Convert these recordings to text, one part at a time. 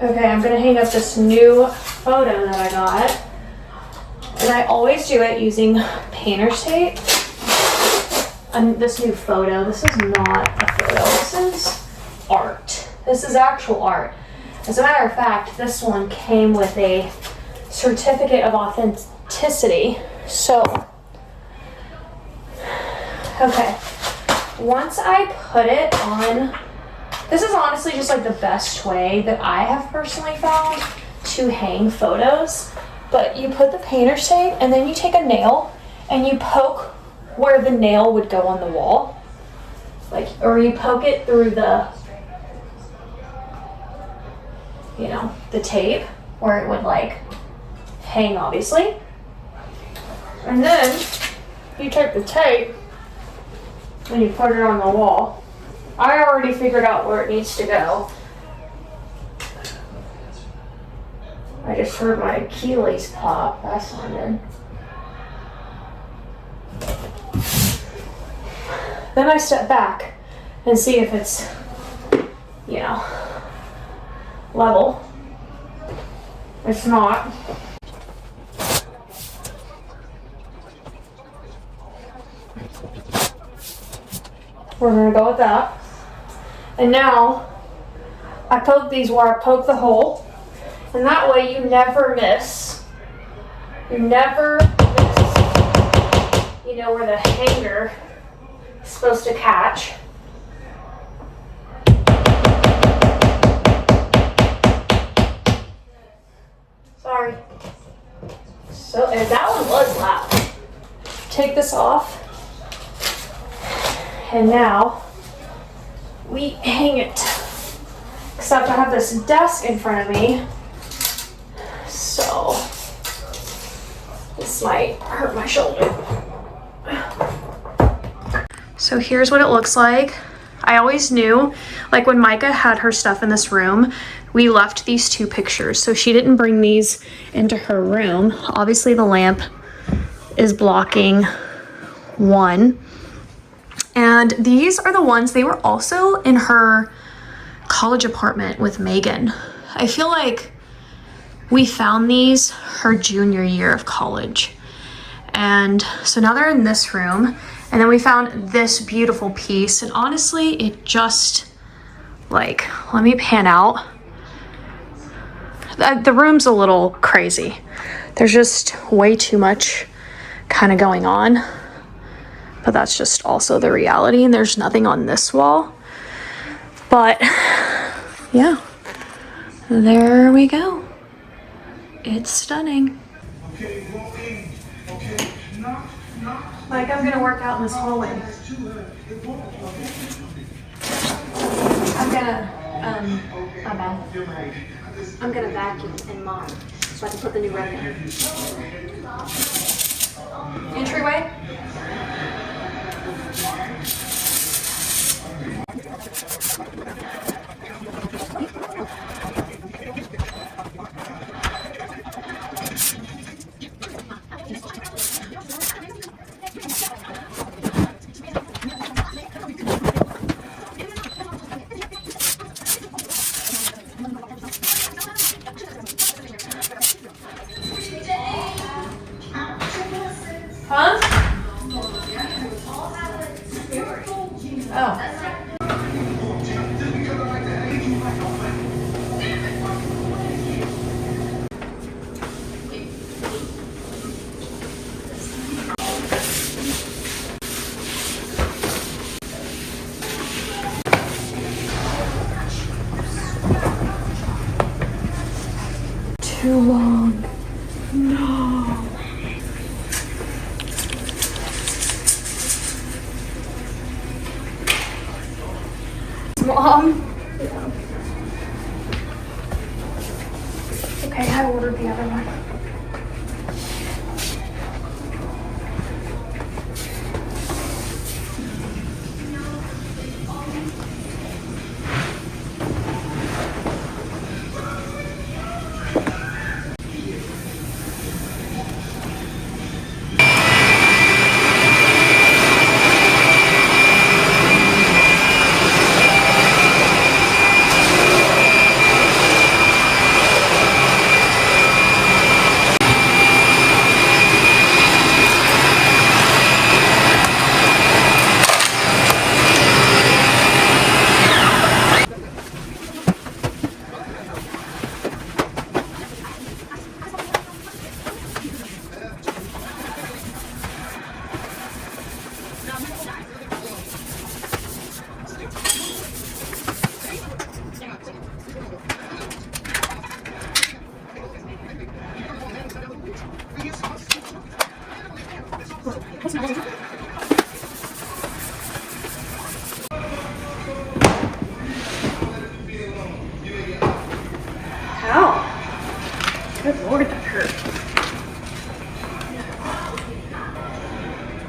Okay, I'm gonna hang up this new photo that I got. And I always do it using painter's tape. And this new photo, this is not a photo, this is art. This is actual art. As a matter of fact, this one came with a certificate of authenticity. So, okay, once I put it on, this is honestly just like the best way that I have personally found to hang photos. But you put the painter's tape and then you take a nail and you poke where the nail would go on the wall. Like, or you poke it through the, you know, the tape where it would like hang, obviously. And then you take the tape and you put it on the wall. I already figured out where it needs to go. I just heard my Achilles pop. That's not good. Then I step back and see if it's, you know, level. It's not. We're gonna go with that. And now I poke these where I poke the hole, and that way you never miss. You never miss. You know where the hanger is supposed to catch. Sorry. So, and that one was loud. Take this off. And now we hang it. Except I have this desk in front of me. So this might hurt my shoulder. So here's what it looks like. I always knew, like when Micah had her stuff in this room, we left these two pictures. So she didn't bring these into her room. Obviously the lamp is blocking one. And these are the ones, they were also in her college apartment with Megan. I feel like we found these her junior year of college. And so now they're in this room. And then we found this beautiful piece. And honestly, it just, like, let me pan out. The room's a little crazy. There's just way too much kind of going on. But that's just also the reality. And there's nothing on this wall. But yeah, there we go. It's stunning. Like, I'm gonna work out in this hallway. I'm gonna vacuum and mop so I can put the new rug in. Entryway. Huh? Oh. Too long. No. Mom. Yeah. Okay, I ordered the other one. Good Lord, that hurt.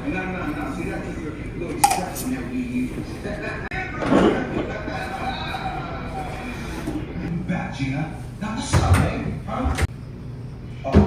No. See, that's just a little expression that we use. Back, Gina. Now, what's up, man? Huh? Oh.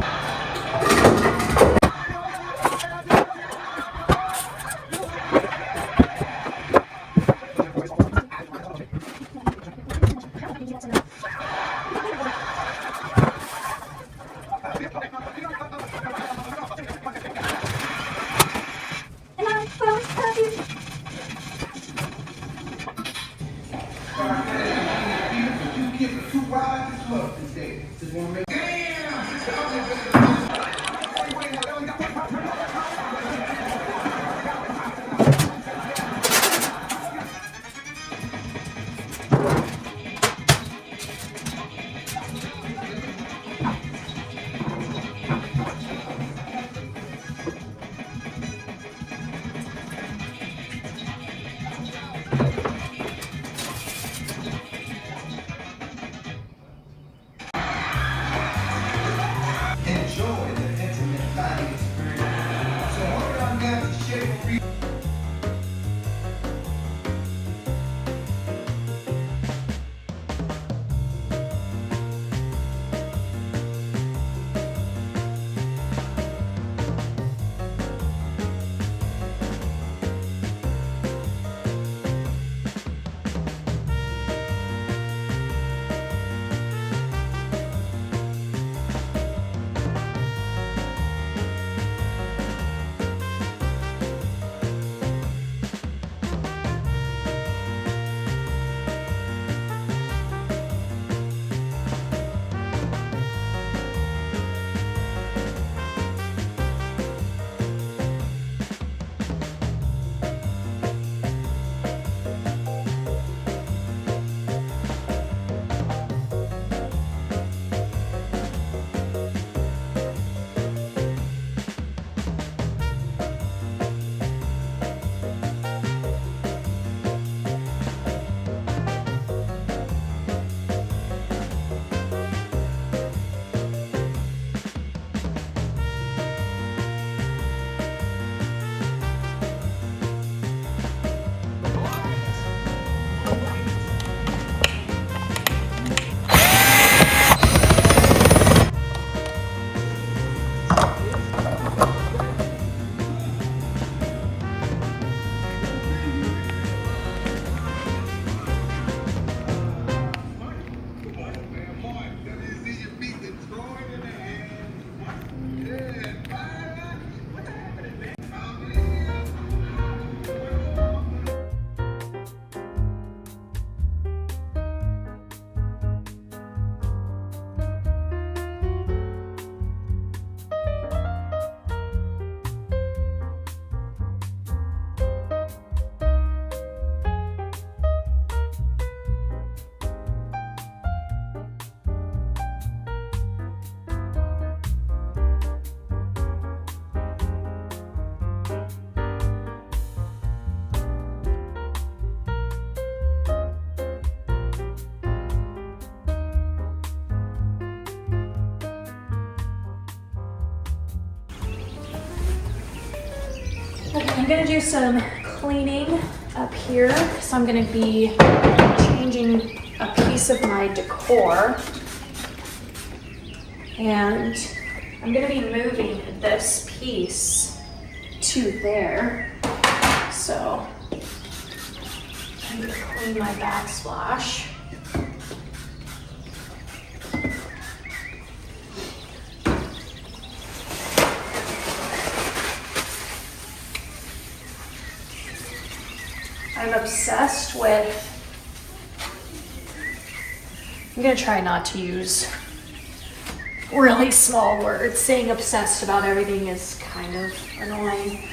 Okay, I'm gonna do some cleaning up here. So I'm gonna be changing a piece of my decor. And I'm gonna be moving this piece to there. So I'm gonna clean my backsplash. I'm obsessed with, I'm gonna try not to use really small words. Saying obsessed about everything is kind of annoying,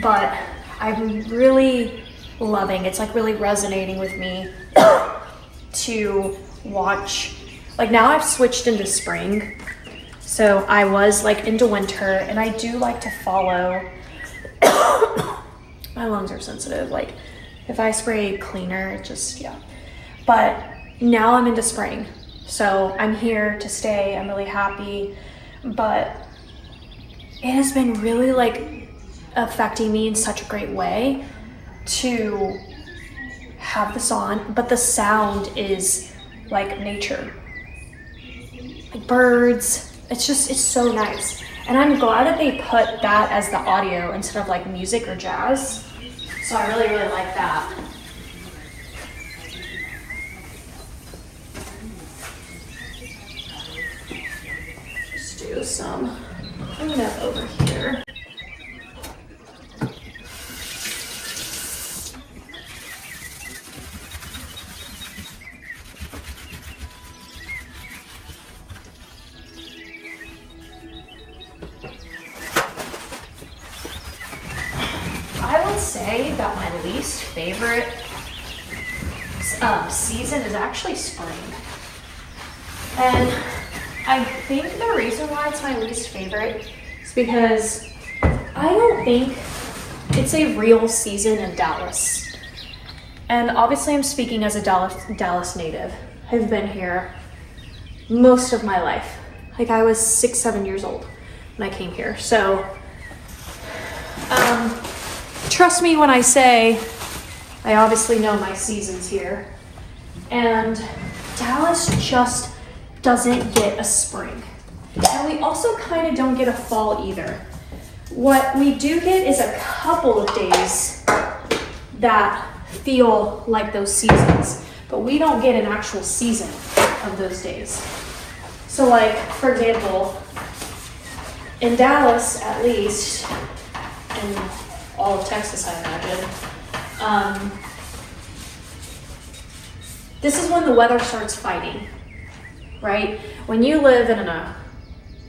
but I'm really loving, it's like really resonating with me to watch, like now I've switched into spring. So I was like into winter, and I do like to follow, my lungs are sensitive, like if I spray cleaner, it just, yeah. But now I'm into spring. So I'm here to stay. I'm really happy, but it has been really like affecting me in such a great way to have this on, but the sound is like nature, like birds. It's so nice. And I'm glad that they put that as the audio instead of like music or jazz. So I really, really like that. Just do some cleanup over here. I would say that my least favorite season is actually spring. And I think the reason why it's my least favorite is because I don't think it's a real season in Dallas. And obviously I'm speaking as a Dallas native. I've been here most of my life. Like I was 6-7 years old when I came here. So trust me when I say I obviously know my seasons here. And Dallas just doesn't get a spring. And we also kind of don't get a fall either. What we do get is a couple of days that feel like those seasons, but we don't get an actual season of those days. So like, for example, in Dallas, at least, and all of Texas, I imagine, this is when the weather starts fighting, right? When you live in a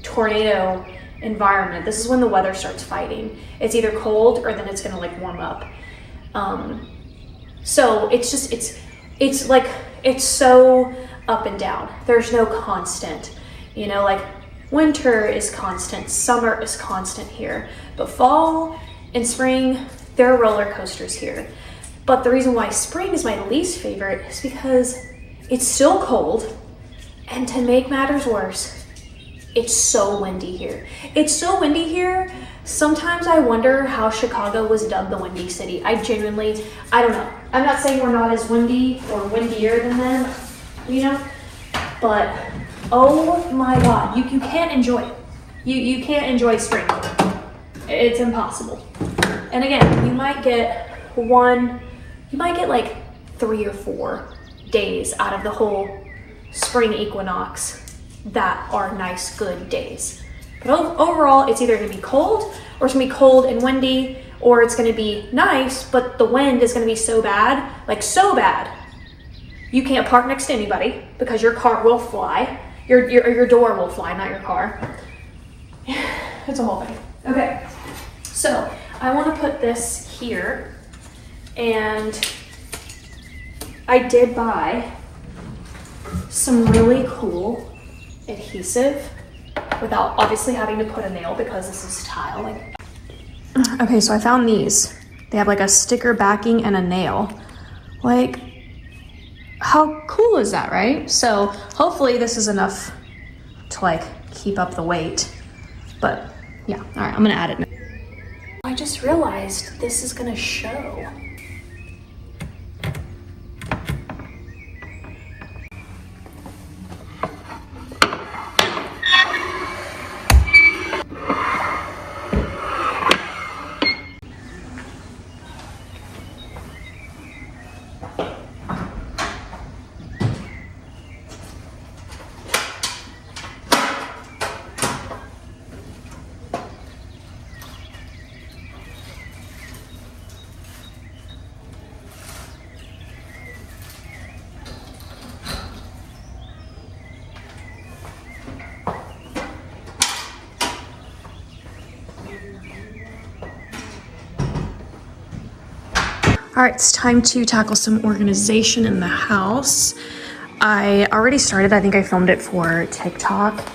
tornado environment, this is when the weather starts fighting. It's either cold or then it's gonna like warm up. So it's like, it's so up and down. There's no constant, you know, like winter is constant, summer is constant here, but fall and spring, there are roller coasters here. But the reason why spring is my least favorite is because it's still cold, and to make matters worse, it's so windy here. It's so windy here, sometimes I wonder how Chicago was dubbed the Windy City. I don't know. I'm not saying we're not as windy or windier than them, you know, but oh my God, you can't enjoy it. You can't enjoy spring. It's impossible. And again, you might get like 3 or 4 days out of the whole spring equinox that are nice, good days. But overall, it's either gonna be cold, or it's gonna be cold and windy, or it's gonna be nice, but the wind is gonna be so bad, like so bad, you can't park next to anybody because your car will fly. Your door will fly, not your car. It's a whole thing. Okay, so I wanna put this here, and I did buy some really cool adhesive without obviously having to put a nail because this is tile. Okay, so I found these. They have like a sticker backing and a nail. Like, how cool is that, right? So hopefully this is enough to like keep up the weight. But yeah, all right, I'm gonna add it. I just realized this is gonna show. All right, it's time to tackle some organization in the house. I already started, I think I filmed it for TikTok,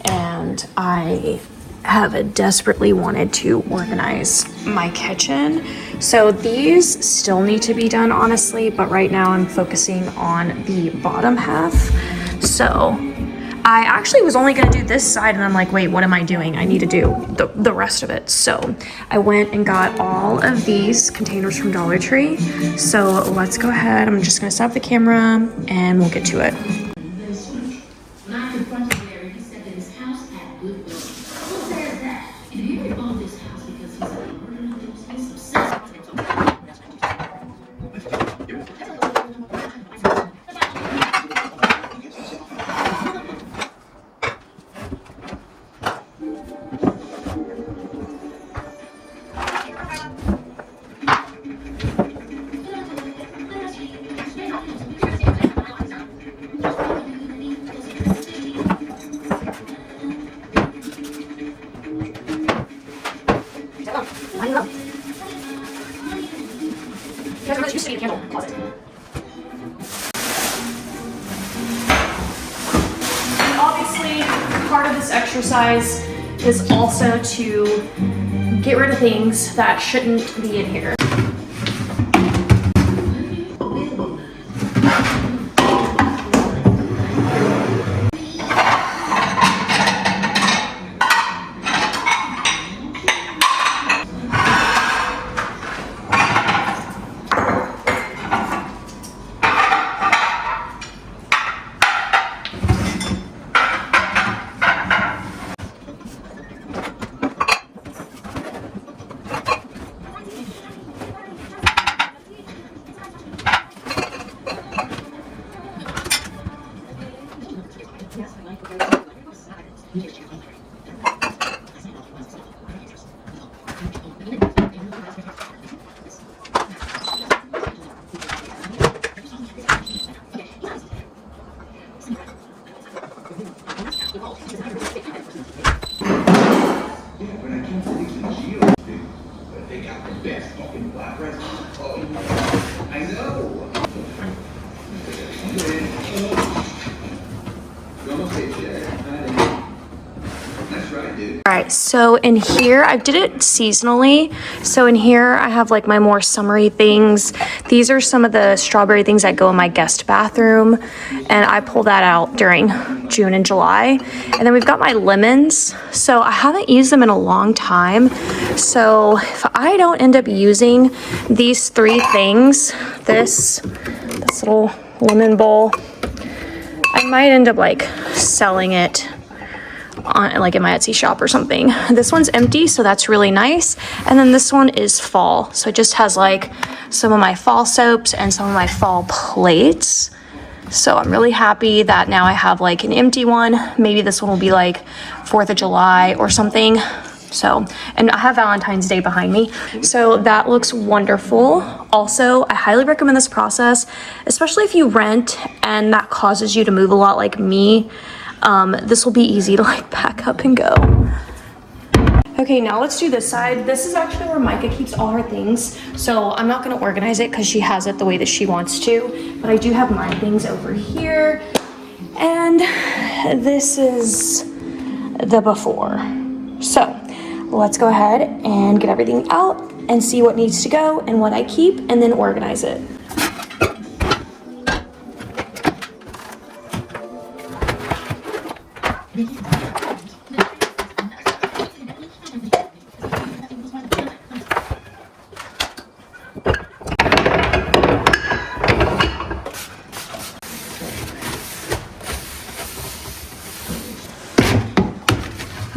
and I have desperately wanted to organize my kitchen. So these still need to be done, honestly, but right now I'm focusing on the bottom half. So I actually was only gonna do this side and I'm like, wait, what am I doing? I need to do the rest of it. So I went and got all of these containers from Dollar Tree. So let's go ahead. I'm just gonna set up the camera and we'll get to it. Obviously, part of this exercise is also to get rid of things that shouldn't be in here. Alright, so in here, I did it seasonally. So in here, I have like my more summery things. These are some of the strawberry things that go in my guest bathroom. And I pull that out during June and July. And then we've got my lemons. So I haven't used them in a long time. So if I don't end up using these three things, this little lemon bowl, I might end up like selling it on like in my Etsy shop or something. This one's empty, so that's really nice. And then this one is fall, so it just has like some of my fall soaps and some of my fall plates. So I'm really happy that now I have like an empty one. Maybe this one will be like 4th of July or something. So, and I have Valentine's Day behind me. So that looks wonderful. Also, I highly recommend this process, especially if you rent and that causes you to move a lot like me. This will be easy to like pack up and go. Okay, now let's do this side. This is actually where Micah keeps all her things. So I'm not gonna organize it because she has it the way that she wants to, but I do have my things over here. And this is the before. So let's go ahead and get everything out and see what needs to go and what I keep and then organize it.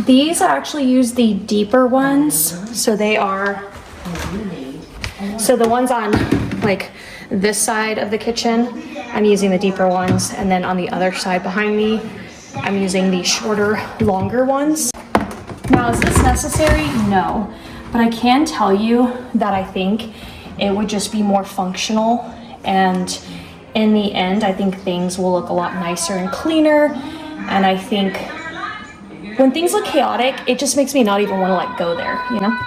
These I actually use the deeper ones, so they are, so the ones on like this side of the kitchen, I'm using the deeper ones, and then on the other side behind me, I'm using the shorter, longer ones. Now, is this necessary? No, but I can tell you that I think it would just be more functional, and in the end, I think things will look a lot nicer and cleaner, and I think when things look chaotic, it just makes me not even want to like go there, you know?